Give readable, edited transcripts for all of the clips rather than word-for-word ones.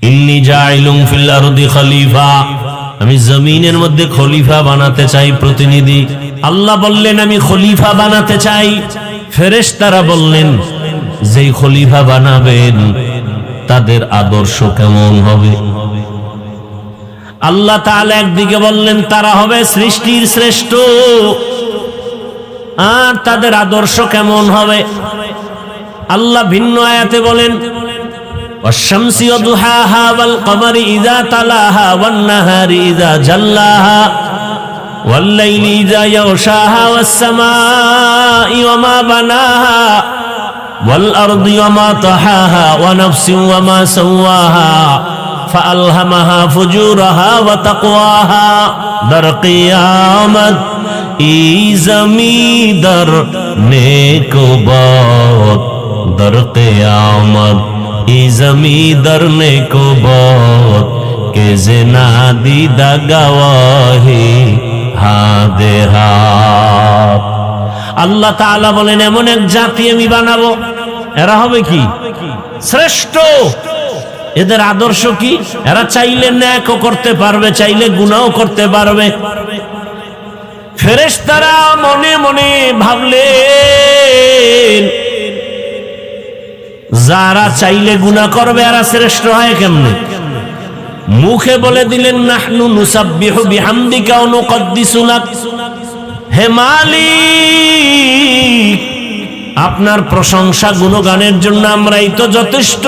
ইন্নী জাইলুম feel আরদি খলিফা, আমি জমিনের মধ্যে খলিফা বানাতে চাই, প্রতিনিধি। আল্লাহ বললেন আমি খলিফা বানাতে চাই। ফেরেশতারা বললেন যেই খলিফা বানাবেন তাদের আদর্শ কেমন হবে? আল্লাহ তাআলা একদিকে বললেন তারা হবে সৃষ্টির শ্রেষ্ঠ, আর তাদের আদর্শ কেমন হবে? আল্লাহ ভিন্ন আয়াতে বলেন ওয়াশ-শামসি ওয়াদুহাহা ওয়াল কমারি ইযা তালাহা ওয়ান নাহারি ইযা জাল্লাহা ওয়াল লাইলি ইযা ইয়াগশাহা ওয়াস সামাই ওয়ামা বানাহা ওয়াল আরদি ওয়ামা তাহাহা ওয়া নাফসিন ওয়ামা সাওয়াহা ফাআলহামাহা ফুজুরাহা ওয়া তাকওয়াহা। দর কিয়ামত ই জমিদার নেকো বাত, দর কিয়ামত ই জমিদার নেকো বাত কে জিনা দিদা গওয়াহি হাদে হাত। আল্লাহ তাআলা বলেন এমন এক জাতি আমি বানাবো, এরা হবে কি? শ্রেষ্ঠ। এদের আদর্শ কি? এরা চাইলে ন্যায়ও করতে পারবে, চাইলে গুনাহও করতে পারবে। ফেরেশতারা মনে মনে ভাবলেন যারা চাইলে গুনাহ করবে এরা শ্রেষ্ঠ হয় কেমনে? মুখে বলে দিলেন নাহনু নুসাব্বিহু বিহামদিকা ওয়া নুকদ্দিসু লাক, হে মালিক আপনার প্রশংসা গুণগানের জন্য আমরাই তো যথেষ্ট,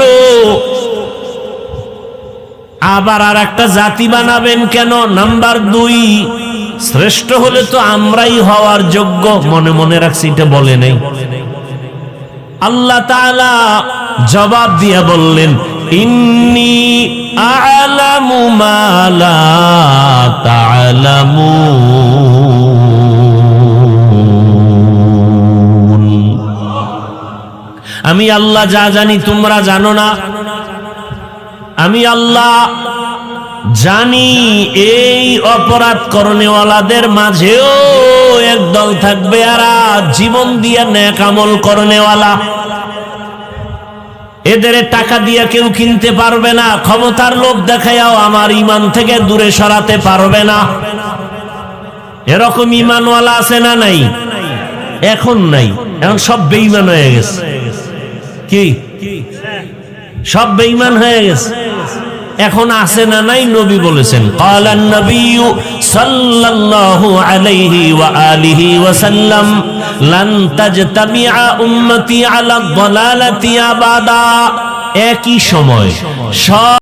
আবার আর একটা জাতি বানাবেন কেন? নাম্বার 2, শ্রেষ্ঠ হলে তো আমরাই হওয়ার যোগ্য। মনে মনে রাখছি, এটা বলে নেই। আল্লাহ তাআলা জবাব দিয়া বললেন ইন্নী আ'লামু মা লা তা'লামুন, আমি আল্লাহ যা জানি তোমরা জানো না। আমি আল্লাহ জানি এই অপরাধ করনেওয়ালাদের মাঝেও একদল থাকবে এরা জীবন দিয়া নেক আমল করনেওয়ালা। এদের টাকা দিয়া কেউ কিনতে পারবে না, ক্ষমতার লোভ দেখায়াও আমার ঈমান থেকে দূরে সরাতে পারবে না। এরকম ঈমানওয়ালা আছে না নাই? এখন নাই, এখন সব বেঈমান হয়ে গেছে। কি সব বেঈমান হয়ে গেছে? এখন আছে না নাই? নবী বলেছেন ক্বালান নবিয়্যু সাল্লাল্লাহু আলাইহি ওয়া আলিহি ওয়া সাল্লাম লান তাজতামিআ উম্মতি আলা যালালাতি আবাদা। একই সময় সব